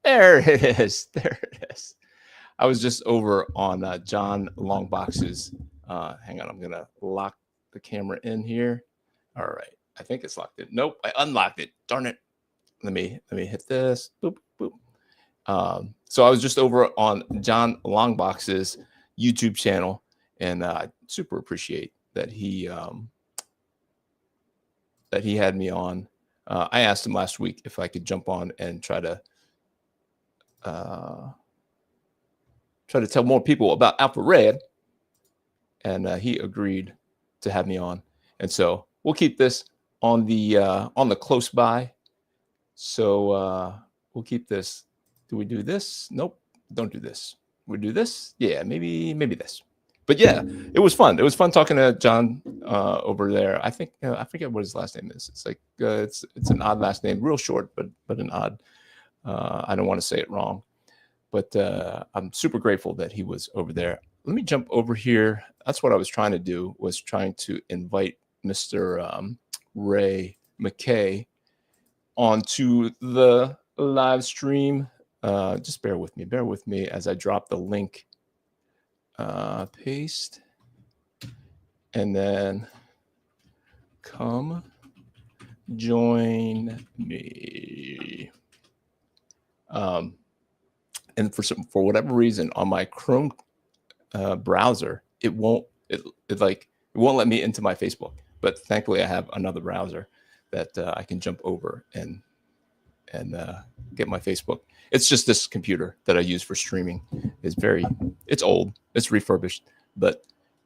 There it is. There it is. I was just over on John Longbox's. Hang on, I'm gonna lock the camera in here. All right, I think it's locked in. Nope, I unlocked it. Darn it. Let me hit this. Boop boop. So I was just over on John Longbox's YouTube channel, and I super appreciate that he had me on. I asked him last week if I could jump on and try to tell more people about Alpha Red, and he agreed to have me on. And so we'll keep this on the close by. So we'll keep this. Do we do this? Nope, don't do this. We do this? Yeah, maybe this. But yeah, it was fun. It was fun talking to John over there. I think I forget what his last name is. It's like it's an odd last name, real short, but an odd. I don't want to say it wrong, but I'm super grateful that he was over there. Let me jump over here. That's what I was trying to do, was trying to invite Mr. Ray McKay onto the live stream. Just bear with me as I drop the link. Paste, and then come join me. And for whatever reason on my Chrome browser, it won't let me into my Facebook. But thankfully, I have another browser that I can jump over and get my Facebook. It's just this computer that I use for streaming. It's old, it's refurbished, but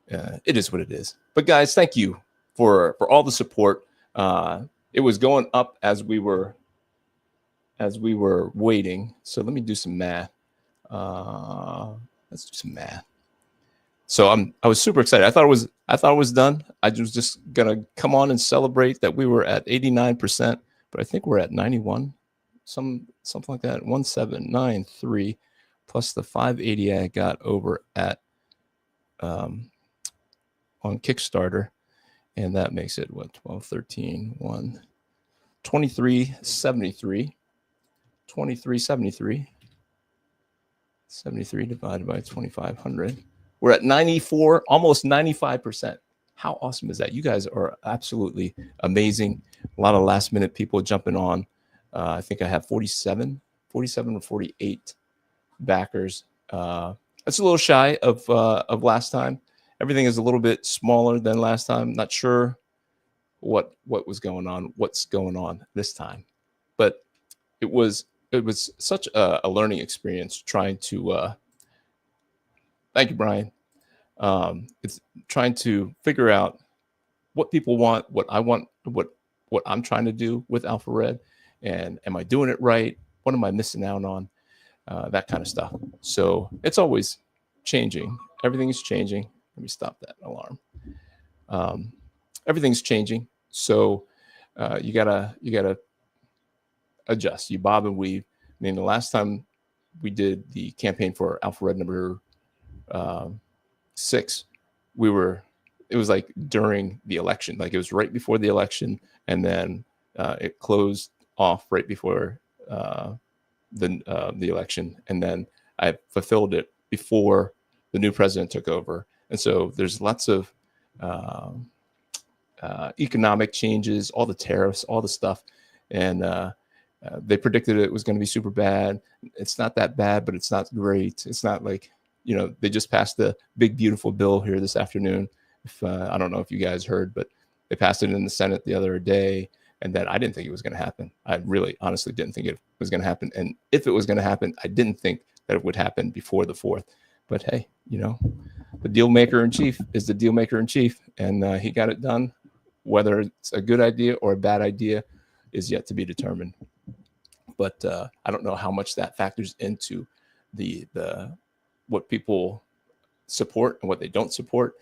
it is what it is. But guys, thank you for all the support. It was going up as we were waiting. So let me do some math. Let's do some math. So I was super excited. I thought it was done. I was just gonna come on and celebrate that we were at 89%, but I think we're at 91. Something like that. 1793 plus the 580 I got over at on Kickstarter, and that makes it what, 12, 13, 1, 2373. 2373. 73 divided by 2500. We're at 94, almost 95%. How awesome is that? You guys are absolutely amazing. A lot of last minute people jumping on. I think I have 47 or 48 backers. That's a little shy of last time. Everything is a little bit smaller than last time. Not sure what was going on, what's going on this time, but it was such a learning experience trying to. Thank you, Brian. It's trying to figure out what people want, what I want, what I'm trying to do with Alpha Red. And am I doing it right? What am I missing out on? That kind of stuff. So it's always changing. Everything is changing. Let me stop that alarm. Everything's changing. So you gotta adjust. You bob and weave. I mean, the last time we did the campaign for Alpha Red number 6, it was like during the election. Like it was right before the election, and then it closed off right before the election, and then I fulfilled it before the new president took over. And so there's lots of economic changes, all the tariffs, all the stuff, and they predicted it was going to be super bad. It's not that bad, but it's not great. It's not like, they just passed the big beautiful bill here this afternoon. I don't know if you guys heard, but they passed it in the Senate the other day. And then I didn't think it was going to happen. I really honestly didn't think it was going to happen. And if it was going to happen, I didn't think that it would happen before the 4th. But hey, the deal maker in chief is the deal maker in chief. And he got it done. Whether it's a good idea or a bad idea is yet to be determined. But I don't know how much that factors into the what people support and what they don't support.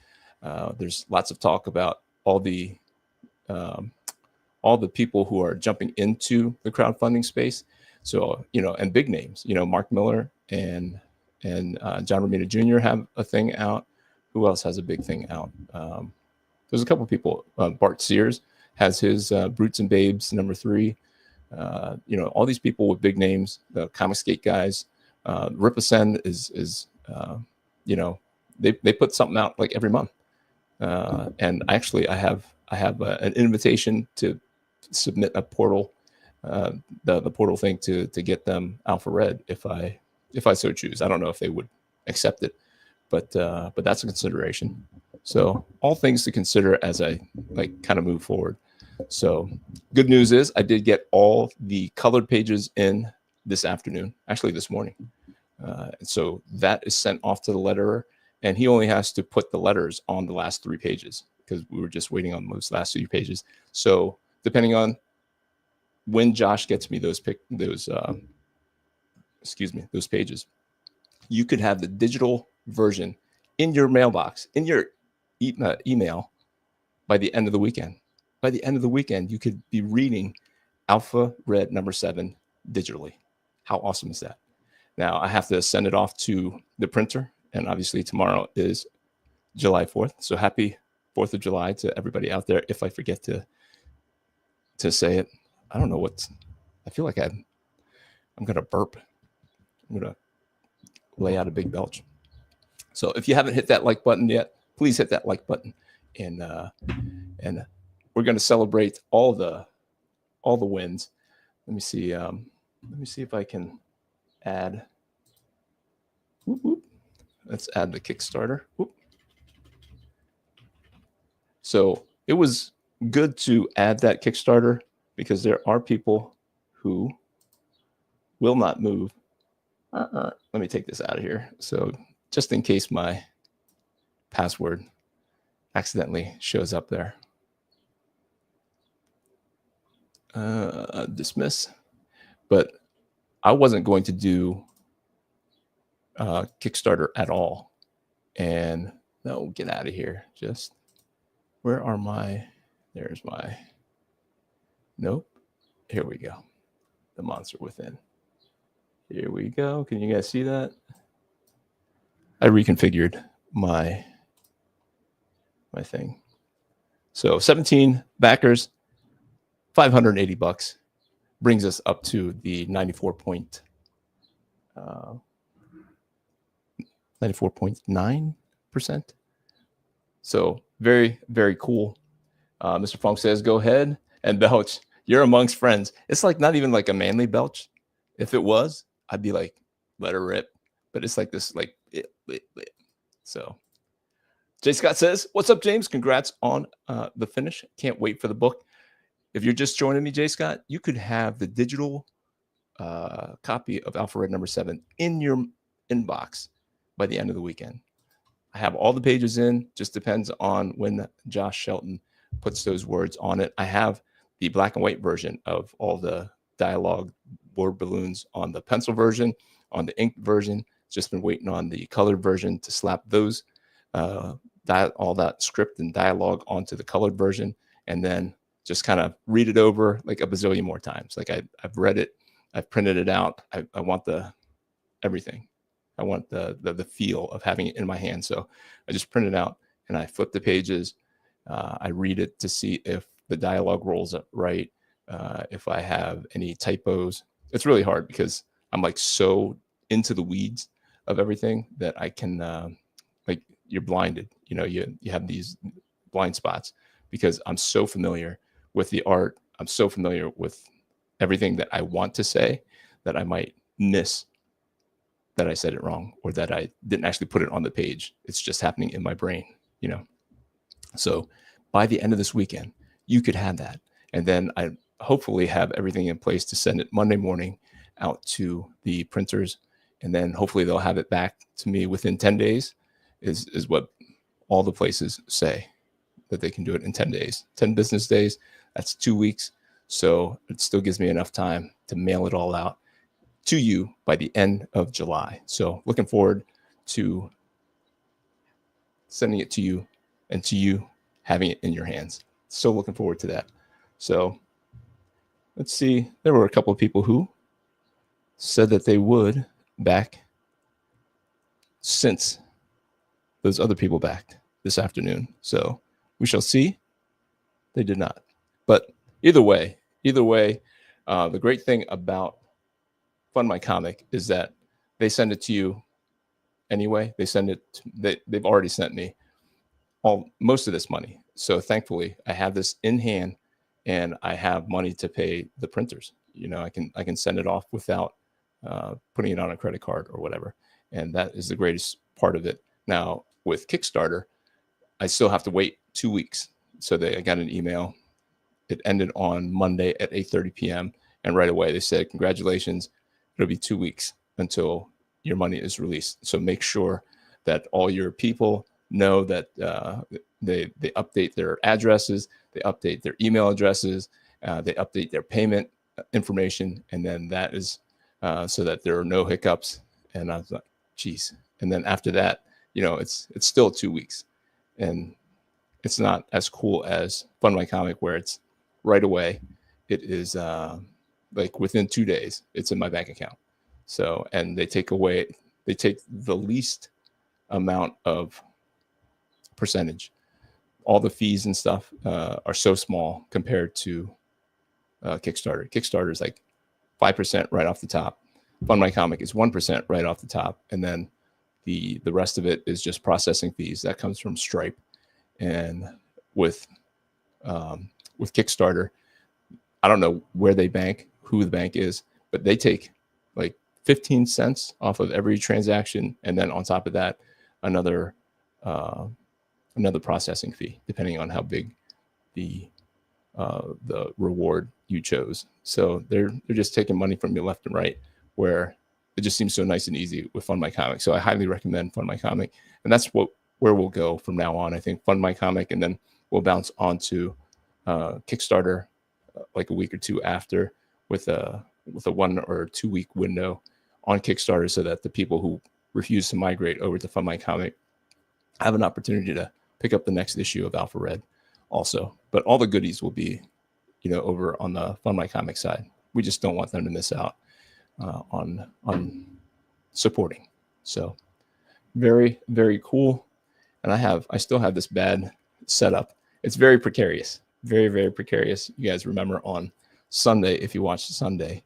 There's lots of talk about all the people who are jumping into the crowdfunding space. So, and big names, Mark Miller and John Romita Jr. have a thing out. Who else has a big thing out? There's a couple of people. Bart Sears has his Brutes and Babes number 3. All these people with big names, the Comicsgate guys. Ripasend is they put something out like every month. And actually, I have an invitation to submit a portal, the portal thing to get them alpha read if I so choose. I don't know if they would accept it, but that's a consideration. So all things to consider as I kind of move forward. So good news is I did get all the colored pages in this afternoon, actually this morning. So that is sent off to the letterer, and he only has to put the letters on the last 3 pages because we were just waiting on those last 2 pages. So depending on when Josh gets me those pages, you could have the digital version in your mailbox, in your email by the end of the weekend. By the end of the weekend, you could be reading Alpha Red number 7 digitally. How awesome is that? Now I have to send it off to the printer, and obviously tomorrow is July 4th. So happy 4th of July to everybody out there. If I forget to say it, I don't know what, I feel like I'm going to burp. I'm going to lay out a big belch. So if you haven't hit that like button yet, please hit that like button, and we're going to celebrate all the wins. Let me see if I can add. Let's add the Kickstarter. So it was good to add that Kickstarter because there are people who will not move. Let me take this out of here. So just in case my password accidentally shows up there. Dismiss. But I wasn't going to do Kickstarter at all. And no, get out of here. Just where are my, there's my, nope. Here we go. The monster within. Here we go. Can you guys see that? I reconfigured my thing. So 17 backers, $580 brings us up to the 94.9%. So very, very cool. Mr. Funk says, go ahead and belch. You're amongst friends. It's like not even like a manly belch. If it was, I'd be like, let her rip. But it's like this, like, so. Jay Scott says, what's up, James? Congrats on the finish. Can't wait for the book. If you're just joining me, Jay Scott, you could have the digital copy of Alpha Red number 7 in your inbox by the end of the weekend. I have all the pages in, just depends on when Josh Shelton puts those words on it. I have the black and white version of all the dialogue word balloons on the pencil version, on the ink version. Just been waiting on the colored version to slap those, all that script and dialogue onto the colored version, and then just kind of read it over like a bazillion more times. Like I've read it, I've printed it out. I want everything. I want the feel of having it in my hand. So I just print it out and I flip the pages. I read it to see if the dialogue rolls up right. If I have any typos. It's really hard because I'm like so into the weeds of everything that I can, like, you're blinded. You know, you have these blind spots because I'm so familiar with the art. I'm so familiar with everything that I want to say that I might miss that I said it wrong or that I didn't actually put it on the page. It's just happening in my brain, you know? So by the end of this weekend, you could have that. And then I hopefully have everything in place to send it Monday morning out to the printers. And then hopefully they'll have it back to me within 10 days is what all the places say, that they can do it in 10 days, 10 business days. That's 2 weeks. So it still gives me enough time to mail it all out to you by the end of July. So looking forward to sending it to you and to you having it in your hands. So looking forward to that. So let's see. There were a couple of people who said that they would back since those other people backed this afternoon. So we shall see. They did not. But either way, The great thing about Fund My Comic is that they send it to you anyway. They've already sent me most of this money. So thankfully, I have this in hand, and I have money to pay the printers. I can send it off without putting it on a credit card or whatever, and that is the greatest part of it. Now with Kickstarter, I still have to wait 2 weeks. So I got an email. It ended on Monday at 8:30 p.m. and right away they said, "Congratulations, it'll be 2 weeks until your money is released." So make sure that all your people know that they update their addresses, they update their email addresses, they update their payment information, and then that is so that there are no hiccups. And I was like, geez. And then after that, it's still 2 weeks, and it's not as cool as Fund My Comic, where it's right away. It is like within 2 days, it's in my bank account. So, and they take the least amount of percentage. All the fees and stuff are so small compared to Kickstarter. Kickstarter is like 5% right off the top. Fund My Comic is 1% right off the top, and then the rest of it is just processing fees that comes from Stripe. And with Kickstarter, I don't know where they bank, who the bank is, but they take like 15 cents off of every transaction, and then on top of that, another processing fee, depending on how big the reward you chose. So they're just taking money from you left and right, where it just seems so nice and easy with Fund My Comic. So I highly recommend Fund My Comic, and that's where we'll go from now on. I think Fund My Comic, and then we'll bounce onto Kickstarter like a week or two after, with a 1 or 2 week window on Kickstarter, so that the people who refuse to migrate over to Fund My Comic have an opportunity to pick up the next issue of Alpha Red also. But all the goodies will be, over on the Fund My Comic side. We just don't want them to miss out on supporting. So very, very cool. And I still have this bad setup. It's very precarious, very, very precarious. You guys remember on Sunday, if you watched Sunday,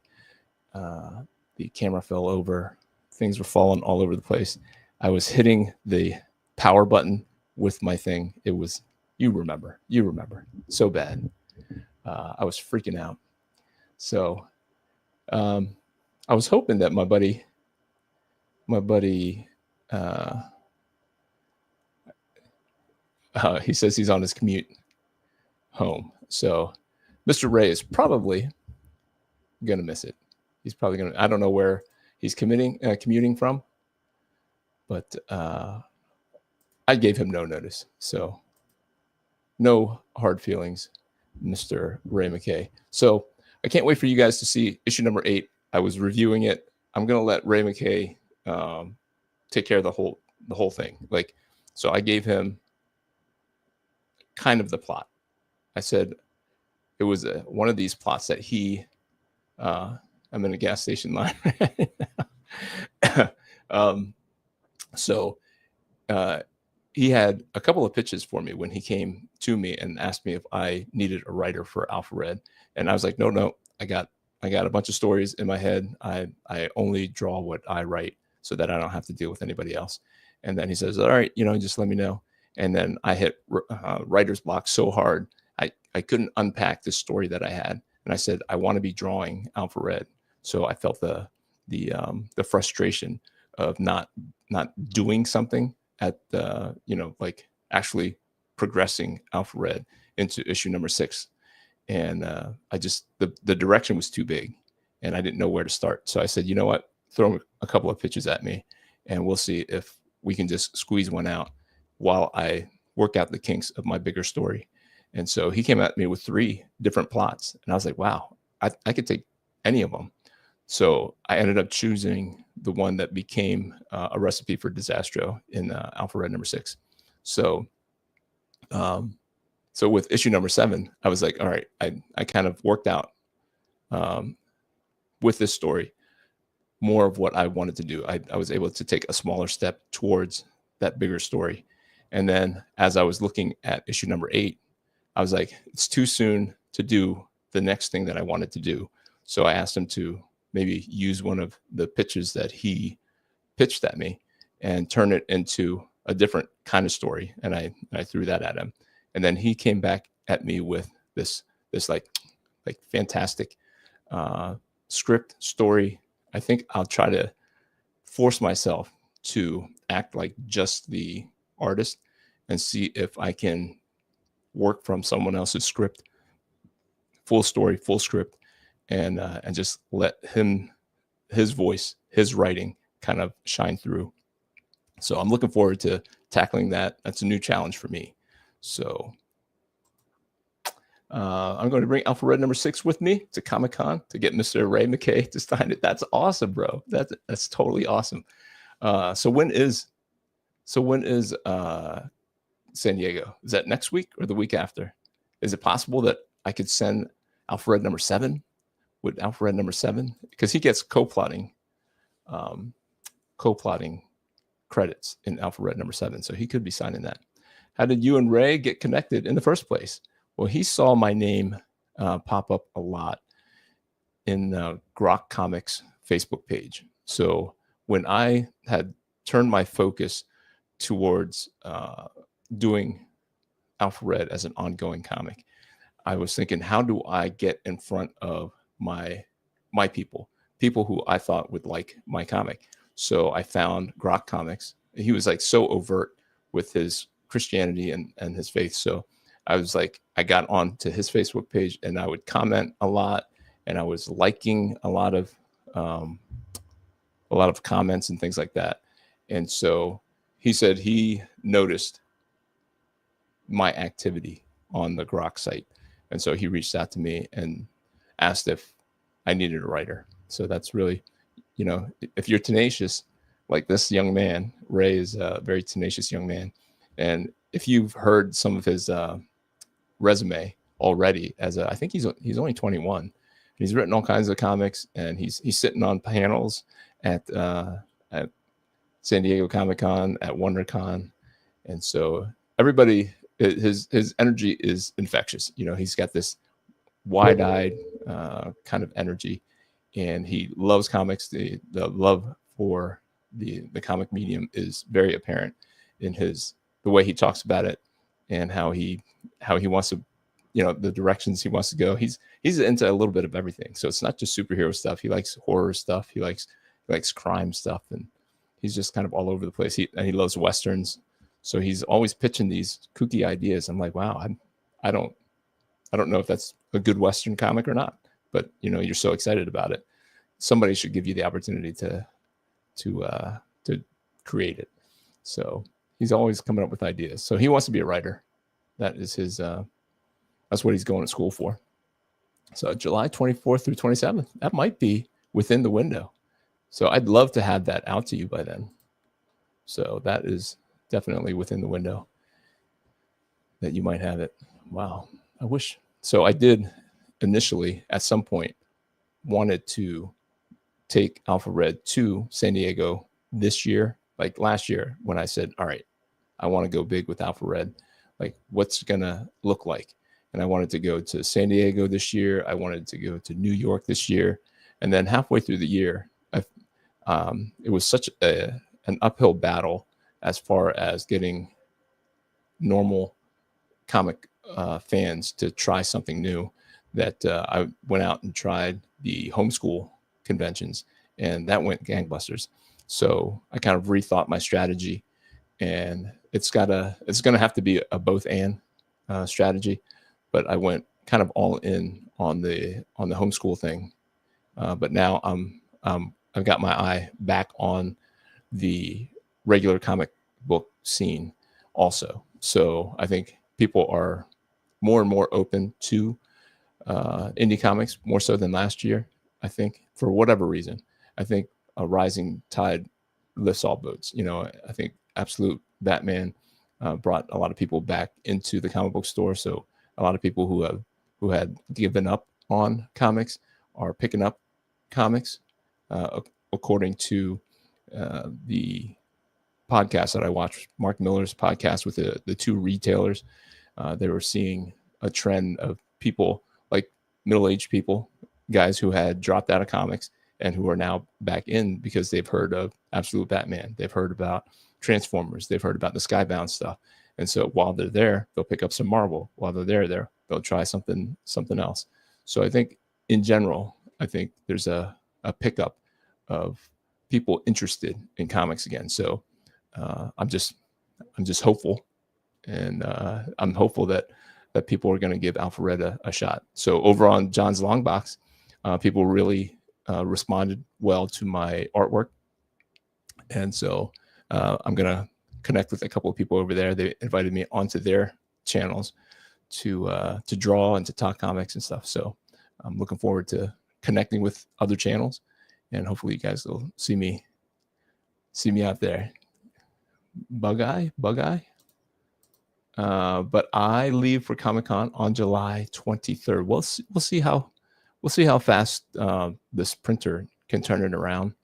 the camera fell over. Things were falling all over the place. I was hitting the power button with my thing. It was, you remember, so bad. I was freaking out. So I was hoping that my buddy, he says he's on his commute home. So Mr. Ray is probably going to miss it. He's probably going to, I don't know where he's commuting from, but I gave him no notice. So no hard feelings, Mr. Ray McKay. So I can't wait for you guys to see issue number 8. I was reviewing it. I'm going to let Ray McKay take care of the whole thing. So I gave him kind of the plot. I said it was one of these plots that I'm in a gas station line right now. So he had a couple of pitches for me when he came to me and asked me if I needed a writer for Alpha Red. And I was like, no, I got a bunch of stories in my head. I only draw what I write so that I don't have to deal with anybody else. And then he says, all right, just let me know. And then I hit writer's block so hard, I couldn't unpack the story that I had. And I said, I want to be drawing Alpha Red. So I felt the frustration of not doing something at the, like actually progressing Alpha Red into issue number 6. And the direction was too big and I didn't know where to start. So I said, you know what, throw a couple of pitches at me and we'll see if we can just squeeze one out while I work out the kinks of my bigger story. And so he came at me with 3 different plots. And I was like, wow, I could take any of them. So I ended up choosing the one that became a recipe for Disastro in Alpha Red number 6. So with issue number 7, I was like, all right, I kind of worked out with this story more of what I wanted to do. I was able to take a smaller step towards that bigger story. And then as I was looking at issue number 8, I was like, it's too soon to do the next thing that I wanted to do. So I asked him to maybe use one of the pitches that he pitched at me and turn it into a different kind of story. And I threw that at him. And then he came back at me with this like fantastic script story. I think I'll try to force myself to act like just the artist and see if I can work from someone else's script, full story, full script, and just let his voice, his writing kind of shine through. So I'm looking forward to tackling that. That's a new challenge for me. So I'm going to bring Alpha Red number 6 with me to Comic-Con to get Mr. Ray McKay to sign it. That's awesome, bro. That's totally awesome. So when is San Diego? Is that next week or the week after? Is it possible that I could send Alpha Red number 7 with Alpha Red number 7? Because he gets co-plotting credits in Alpha Red number 7. So he could be signing that. How did you and Ray get connected in the first place? Well, he saw my name pop up a lot in the Grok Comics Facebook page. So when I had turned my focus towards doing Alpha Red as an ongoing comic, I was thinking, how do I get in front of my people who I thought would like my comic? So I found Grok Comics. He was like so overt with his Christianity and his faith. So I was like, I got on to his Facebook page and I would comment a lot, and I was liking a lot of comments and things like that. And so he said he noticed my activity on the Grok site. And so he reached out to me and asked if I needed a writer. So that's really, if you're tenacious, like this young man, Ray is a very tenacious young man. And if you've heard some of his resume already, I think he's only 21. He's written all kinds of comics, and he's sitting on panels at San Diego Comic-Con, at WonderCon. And so everybody, his energy is infectious. He's got this wide-eyed kind of energy, and he loves comics. The love for the comic medium is very apparent in the way he talks about it, and how he wants to, the directions he wants to go. He's into a little bit of everything. So it's not just superhero stuff. He likes horror stuff. He likes crime stuff, and he's just kind of all over the place. And he loves Westerns. So he's always pitching these kooky ideas. I'm like, wow, I don't know if that's a good Western comic or not, but you're so excited about it. Somebody should give you the opportunity to create it. So he's always coming up with ideas. So he wants to be a writer. That is his, that's what he's going to school for. So July 24th through 27th, that might be within the window. So I'd love to have that out to you by then. So that is definitely within the window that you might have it. Wow. I wish. So I did initially at some point wanted to take Alpha Red to San Diego this year, like last year, when I said, all right, I want to go big with Alpha Red. Like, what's going to look like? And I wanted to go to San Diego this year. I wanted to go to New York this year. And then halfway through the year, it was such an uphill battle as far as getting normal comic fans to try something new, that I went out and tried the homeschool conventions, and that went gangbusters. So I kind of rethought my strategy, and it's going to have to be a both and strategy. But I went kind of all in on the homeschool thing. But now I've got my eye back on the regular comic book scene also. So I think people are more and more open to indie comics, more so than last year. I think, for whatever reason, I think a rising tide lifts all boats. I think Absolute Batman brought a lot of people back into the comic book store. So a lot of people who had given up on comics are picking up comics. According to the podcast that I watched, Mark Miller's podcast with the two retailers, they were seeing a trend of people, like middle-aged people, guys who had dropped out of comics and who are now back in because they've heard of Absolute Batman, they've heard about Transformers, they've heard about the Skybound stuff. And so while they're there, they'll pick up some Marvel. While they're there, they'll try something else. So I think in general, I think there's a pickup of people interested in comics again. So I'm just hopeful, and I'm hopeful that people are going to give Alpha Red a shot. So over on John's Long Box, people really responded well to my artwork, and so I'm going to connect with a couple of people over there. They invited me onto their channels to draw and to talk comics and stuff. So I'm looking forward to connecting with other channels, and hopefully you guys will see me out there. Bug eye. But I leave for Comic-Con on July 23rd. We'll see how fast this printer can turn it around.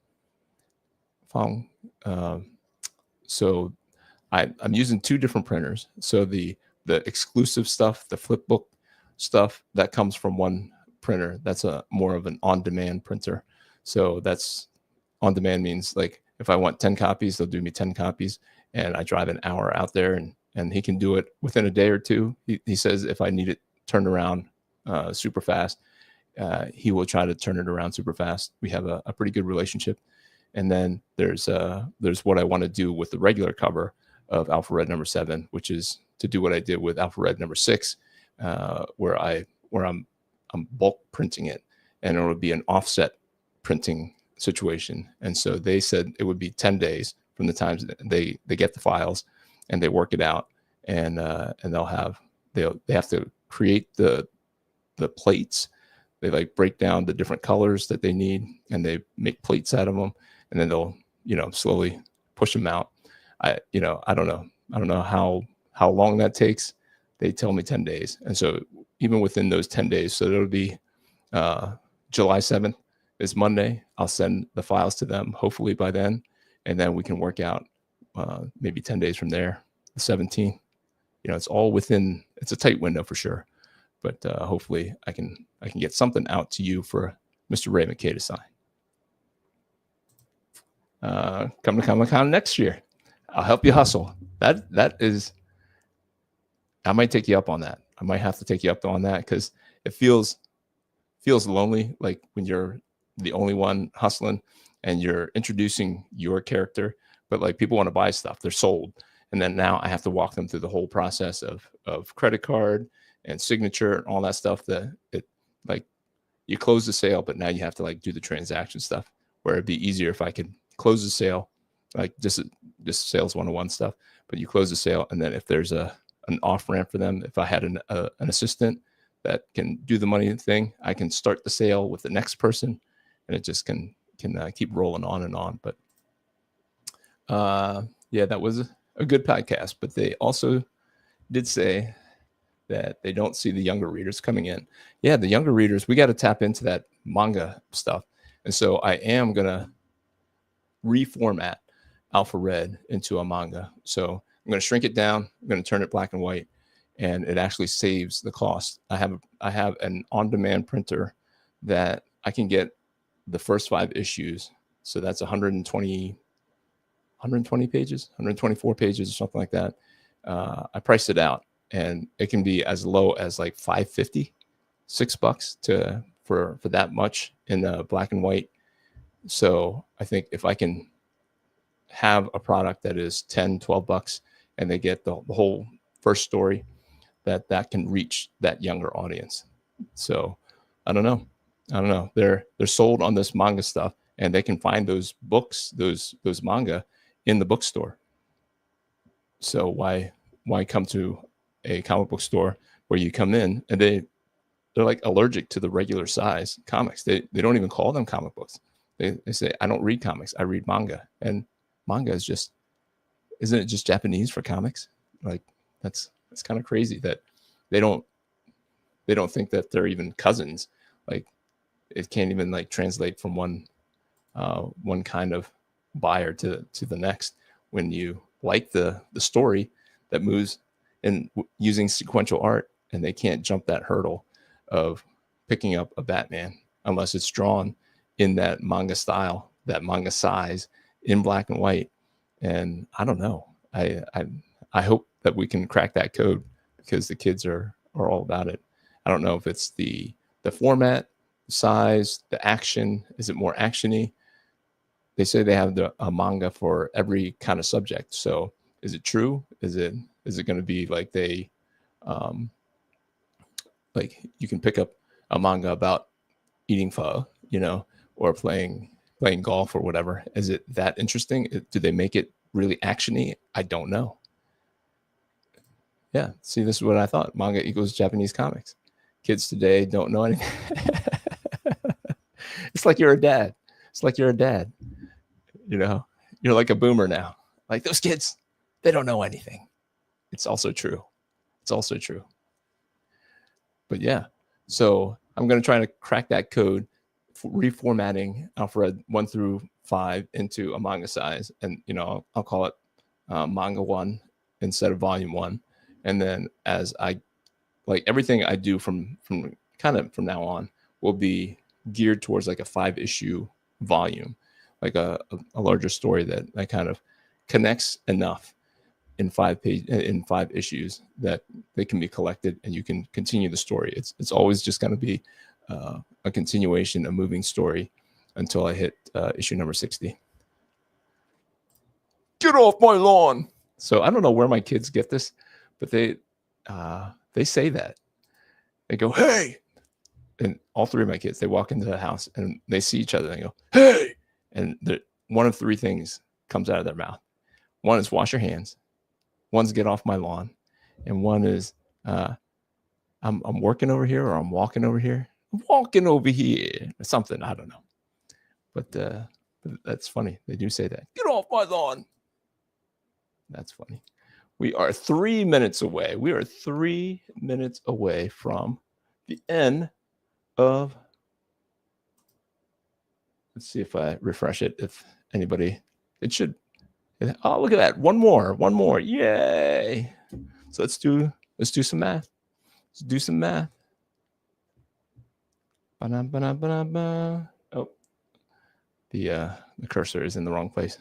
So I'm using two different printers. So the exclusive stuff, the flipbook stuff, that comes from one printer. That's more of an on-demand printer. So that's on-demand means like if I want 10 copies, they'll do me 10 copies, and I drive an hour out there, and he can do it within a day or two. He says if I need it turned around super fast, he will try to turn it around super fast. We have a pretty good relationship. And then there's what I want to do with the regular cover of Alpha Red number 7, which is to do what I did with Alpha Red number 6, where I'm bulk printing it, and it would be an offset printing situation. And so they said it would be 10 days from the time they get the files and they work it out, and they have to create the plates. They like break down the different colors that they need, and they make plates out of them, and then they'll slowly push them out. I don't know how long that takes. They tell me 10 days, and so even within those 10 days, so it'll be July 7th is Monday. I'll send the files to them hopefully by then, and then we can work out maybe 10 days from there, the 17th. It's all within. It's a tight window for sure, but hopefully I can get something out to you for Mr. Ray McKay to sign. Come to Comic-Con next year. I'll help you hustle. That is, I might take you up on that. I might have to take you up on that because it feels lonely, like when you're the only one hustling and you're introducing your character, but like people want to buy stuff, they're sold. And then now I have to walk them through the whole process of credit card and signature and all that stuff, that it, like, you close the sale, but now you have to like do the transaction stuff, where it'd be easier if I could close the sale, like just sales 101 stuff, but you close the sale, and then if there's an off ramp for them, if I had an assistant that can do the money thing, I can start the sale with the next person, and it just can keep rolling on and on. But yeah, that was a good podcast. But they also did say that they don't see the younger readers coming in. Yeah, the younger readers, we got to tap into that manga stuff. And so I am going to reformat Alpha Red into a manga. So I'm going to shrink it down. I'm going to turn it black and white, and it actually saves the cost. I have an on-demand printer that I can get the first 5 issues. So that's 120 pages, 124 pages or something like that. I priced it out, and it can be as low as like $5.50, $6 for that much in black and white. So I think if I can have a product that is $10, $12 and they get the whole first story, that can reach that younger audience. So I don't know. They're sold on this manga stuff, and they can find those books, those manga in the bookstore. So why come to a comic book store where you come in and they're like allergic to the regular size comics? They don't even call them comic books. They say, I don't read comics, I read manga. And manga is isn't it just Japanese for comics? Like that's kind of crazy that they don't think that they're even cousins. Like it can't even like translate from one kind of buyer to the next when you like the story that moves and using sequential art, and they can't jump that hurdle of picking up a Batman unless it's drawn in that manga style, that manga size, in black and white. And I don't know. I hope that we can crack that code, because the kids are all about it. I don't know if it's the format, the size, the action. Is it more actiony? They say they have a manga for every kind of subject. So is it true? Is it going to be like like you can pick up a manga about eating pho, or playing golf or whatever? Is it that interesting? Do they make it really actiony? I don't know. Yeah, see, this is what I thought. Manga equals Japanese comics. Kids today don't know anything. It's like you're a dad. You're like a boomer now. Like, those kids, they don't know anything. It's also true. But yeah, so I'm going to try to crack that code, reformatting Alfred 1 through 5 into a manga size. And, I'll call it manga 1 instead of volume 1. And then as everything I do from now on will be geared towards like a 5-issue volume, like a larger story that kind of connects enough in 5 issues that they can be collected and you can continue the story. It's always just going to be a continuation, a moving story until I hit issue number 60. Get off my lawn. So I don't know where my kids get this, but they say that. They go, hey. And all 3 of my kids, they walk into the house and they see each other and they go, hey. And one of 3 things comes out of their mouth. One is wash your hands. One's get off my lawn. And one is I'm working over here, or I'm walking over here. I'm walking over here. Or something. I don't know. But that's funny. They do say that. Get off my lawn. That's funny. We are 3 minutes away. We are 3 minutes away from the end of. Let's see if I refresh it. If anybody, it should. Oh, look at that. One more. Yay. So let's do some math. Oh, the cursor is in the wrong place.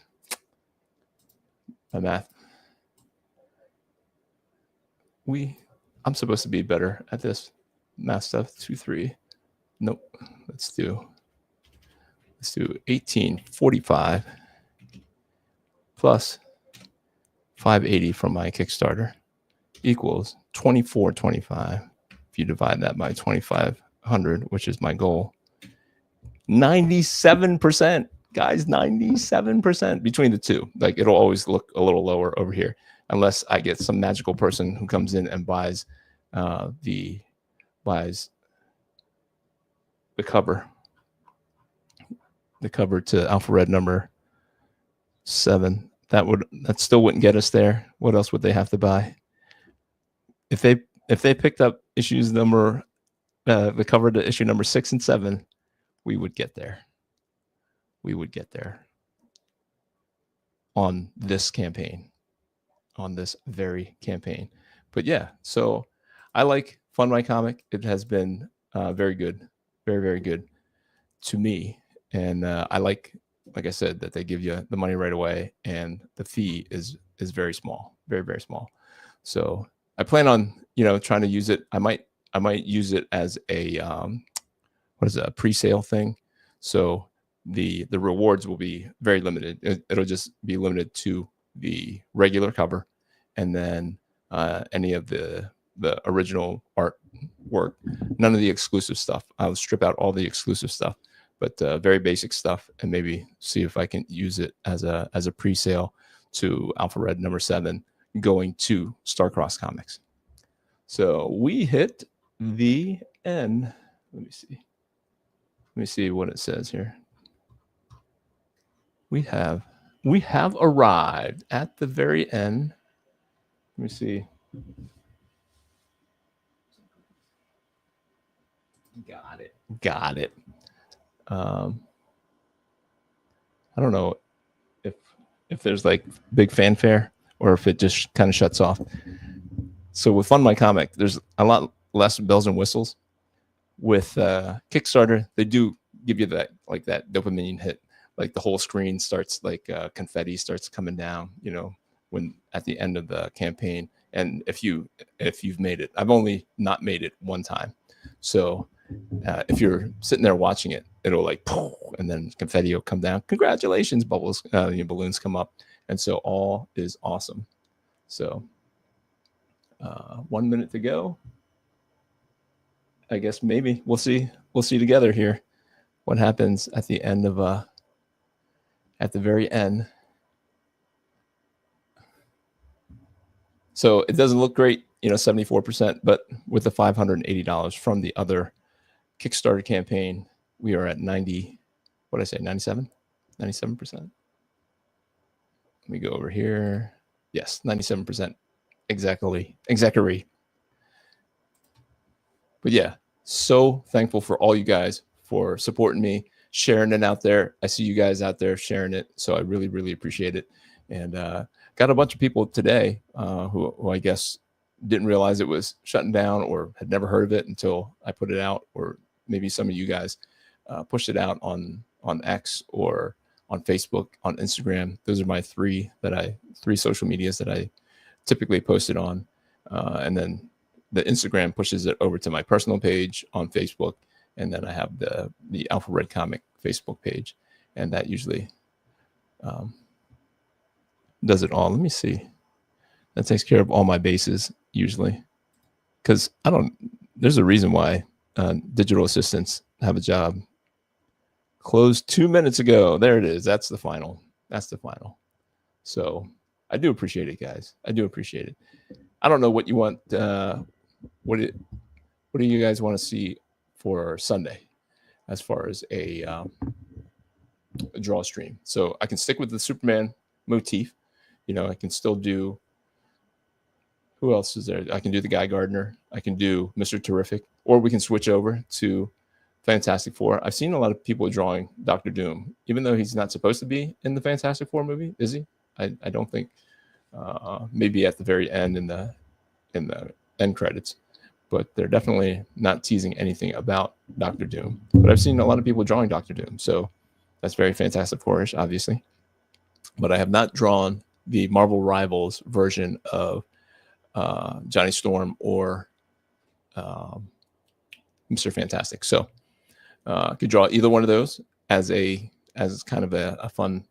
My math. I'm supposed to be better at this math stuff. 2, 3. Nope. Let's do 1845 plus 580 from my Kickstarter equals 2425. If you divide that by 2,500, which is my goal, 97%, guys, 97% between the two. Like, it'll always look a little lower over here, unless I get some magical person who comes in and buys the cover to Alpha Red number 7. That still wouldn't get us there. What else would they have to buy? If they picked up the cover to issue number 6 and 7, we would get there. On this very campaign. But yeah, so I like Fund My Comic. It has been very good, very, very good to me. And I like I said, that they give you the money right away, and the fee is very small, very, very small. So I plan on, trying to use it. I might use it as a pre-sale thing. So the rewards will be very limited. It'll just be limited to the regular cover, and then any of the original artwork. None of the exclusive stuff. I'll strip out all the exclusive stuff, but very basic stuff, and maybe see if I can use it as a pre-sale to Alpha Red number 7 going to Starcross Comics. So we hit the end. Let me see what it says here. We have arrived at the very end. Let me see. Got it. I don't know if there's like big fanfare or if it just kind of shuts off. So with Fund My Comic, there's a lot less bells and whistles. with Kickstarter, they do give you that dopamine hit. Like the whole screen starts like confetti starts coming down, when at the end of the campaign. And if you've made it, I've only not made it one time. So if you're sitting there watching it, it'll like, and then confetti will come down. Congratulations, bubbles, balloons come up. And so all is awesome. So 1 minute to go. I guess maybe we'll see together here what happens at the end of at the very end. So it doesn't look great, 74%, but with the $580 from the other Kickstarter campaign, we are at 90, what did I say, 97%. Let me go over here. Yes, 97%. Exactly. But yeah, so thankful for all you guys for supporting me, sharing it out there. I see you guys out there sharing it, so I really, really appreciate it. And got a bunch of people today who I guess didn't realize it was shutting down or had never heard of it until I put it out, or maybe some of you guys pushed it out on X or on Facebook, on Instagram. Those are my three social medias that I typically post it on. And then the Instagram pushes it over to my personal page on Facebook. And then I have the Alpha Red Comic Facebook page. And that usually does it all. Let me see. That takes care of all my bases usually. Because there's a reason why digital assistants have a job. Closed 2 minutes ago. There it is. That's the final. So I do appreciate it, guys. I do appreciate it. I don't know what you want. What do you guys want to see for Sunday as far as a draw stream? So I can stick with the Superman motif. I can still do, who else is there? I can do the Guy Gardner. I can do Mr. Terrific, or we can switch over to Fantastic Four. I've seen a lot of people drawing Dr. Doom, even though he's not supposed to be in the Fantastic Four movie, is he? I don't think. Maybe at the very end in the end credits, but they're definitely not teasing anything about Dr. Doom. But I've seen a lot of people drawing Dr. Doom, so that's very Fantastic Four-ish, obviously. But I have not drawn the Marvel Rivals version of Johnny Storm or Mr. Fantastic. So I could draw either one of those as kind of a fun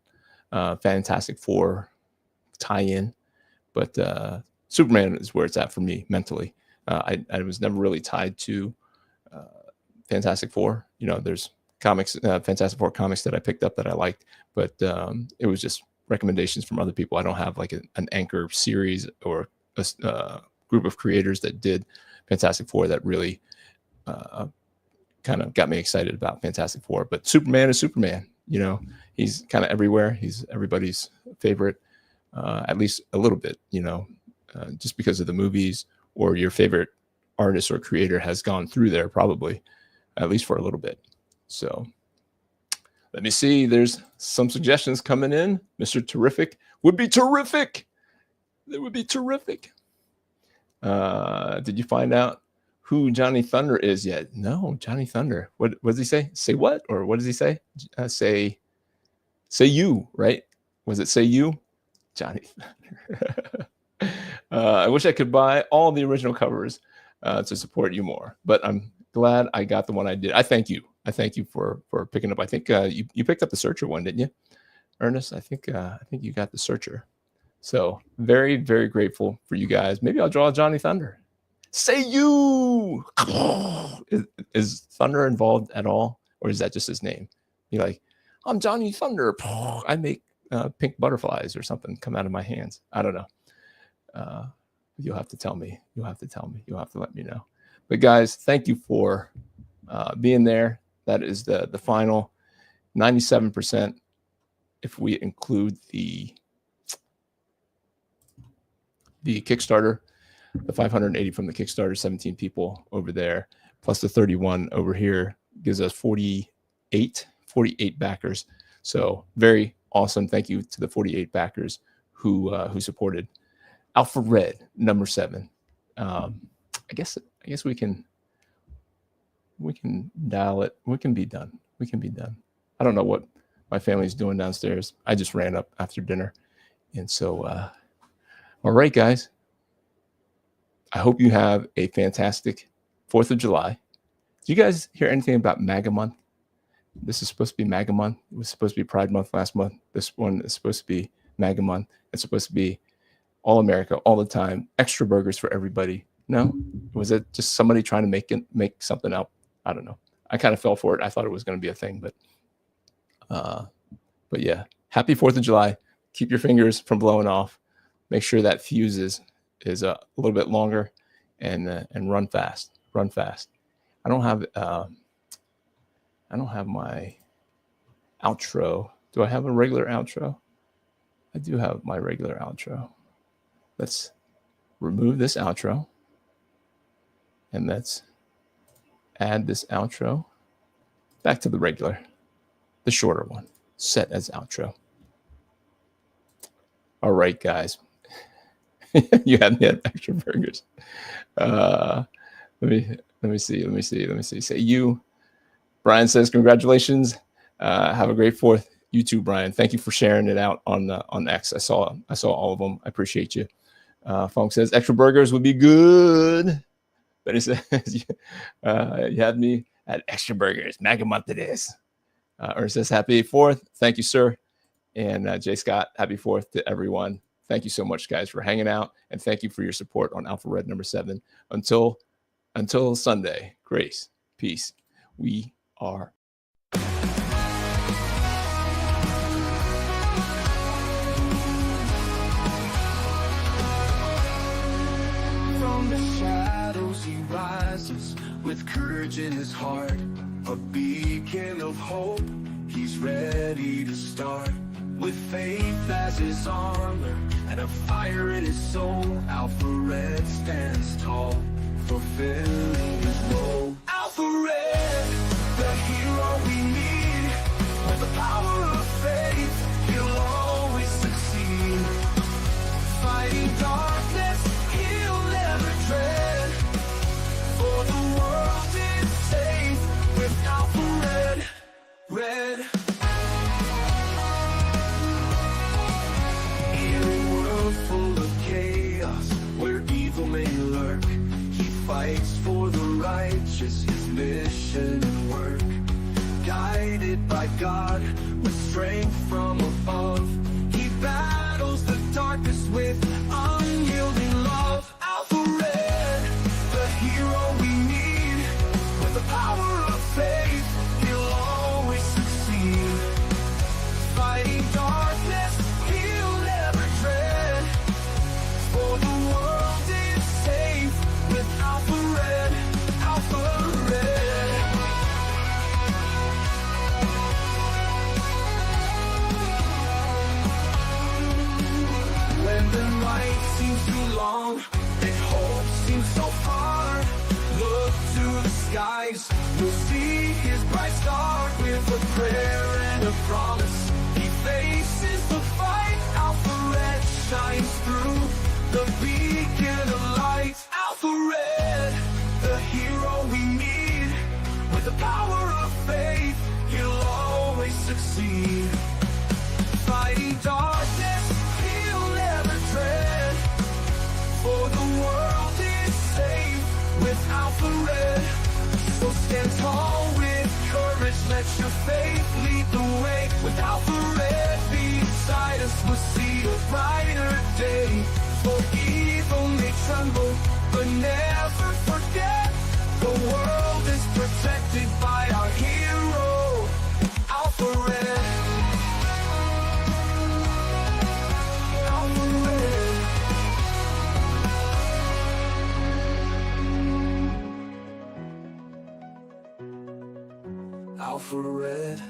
Fantastic Four tie-in. But Superman is where it's at for me mentally. I was never really tied to Fantastic Four. There's comics, Fantastic Four comics that I picked up that I liked, but it was just recommendations from other people. I don't have like an anchor series or a group of creators that did Fantastic Four that really kind of got me excited about Fantastic Four. But Superman is Superman. He's kind of everywhere. He's everybody's favorite, at least a little bit, just because of the movies, or your favorite artist or creator has gone through there probably, at least for a little bit. So let me see. There's some suggestions coming in. Mr. Terrific would be terrific. That would be terrific. Did you find out who Johnny Thunder is yet? No, Johnny Thunder. What does he say? Say what? Or what does he say? Say you, right? Was it say you? Johnny Thunder. I wish I could buy all the original covers to support you more, but I'm glad I got the one I did. I thank you. I thank you for picking up. I think you picked up the Searcher one, didn't you, Ernest? I think you got the Searcher. So very, very grateful for you guys. Maybe I'll draw Johnny Thunder. Say you. Is Thunder involved at all, or is that just his name? You're like, I'm Johnny Thunder. I make pink butterflies or something come out of my hands. I don't know. You'll have to tell me. You'll have to let me know. But guys, thank you for being there. That is the final 97%. If we include the Kickstarter, the 580 from the Kickstarter, 17 people over there, plus the 31 over here gives us 48 backers. So very awesome. Thank you to the 48 backers who supported Alpha Red number 7. I guess we can we can dial it. We can be done. We can be done. I don't know what my family's doing downstairs. I just ran up after dinner. And so, all right, guys. I hope you have a fantastic 4th of July. Did you guys hear anything about MAGA month? This is supposed to be MAGA month. It was supposed to be Pride month last month. This one is supposed to be MAGA month. It's supposed to be all America, all the time, extra burgers for everybody. No? Was it just somebody trying to make something up? I don't know. I kind of fell for it. I thought it was going to be a thing, but yeah. Happy 4th of July. Keep your fingers from blowing off. Make sure that fuse is a little bit longer, and run fast. Run fast. I don't have my outro. Do I have a regular outro? I do have my regular outro. Let's remove this outro, and let's add this outro back to the regular, the shorter one, set as outro. All right, guys. You had me at extra burgers. Let me see. Say you. Brian says, congratulations. Have a great 4th. You too, Brian. Thank you for sharing it out on X. I saw all of them. I appreciate you. Funk says, extra burgers would be good. But it says, you had me at extra burgers. MAGA month it is. Ernst says, happy 4th. Thank you, sir. And Jay Scott, happy 4th to everyone. Thank you so much, guys, for hanging out. And thank you for your support on Alpha Red number 7. Until Sunday, grace, peace. We are. From the shadows he rises with courage in his heart, a beacon of hope. He's ready to start with faith as his armor and a fire in his soul. Alpha Red stands tall, fulfilling his role. Alpha Red, the hero we need. With the power of faith, he'll always succeed. Fighting darkness, he'll never dread. For the world is safe with Alpha Red. Red. In a world full of chaos, where evil may lurk, he fights for the righteous, his mission and work. Guided by God, with strength from above, he battles the darkness with unyielding love. Alpha Red, the hero we need. With the power of faith, he'll always succeed. Fighting darkness, he'll never dread. For the world is safe with Alpha Red. Alpha Red. When the night seems too long and hope seems so far, look to the skies, you'll see his bright star. With a prayer and a promise, he faces the fight. Alpha Red shines through, the beacon of light. Alpha Red, the hero we need. With the power of faith, he'll always succeed. Fighting darkness, he'll never dread. For the world is safe with Alpha Red. So stand tall with courage, let your faith lead the way. With Alpha Red beside us, we'll see a brighter day. For evil may tremble, but never forget, the world is protected by our hero, Alpha Red. Alpha Red.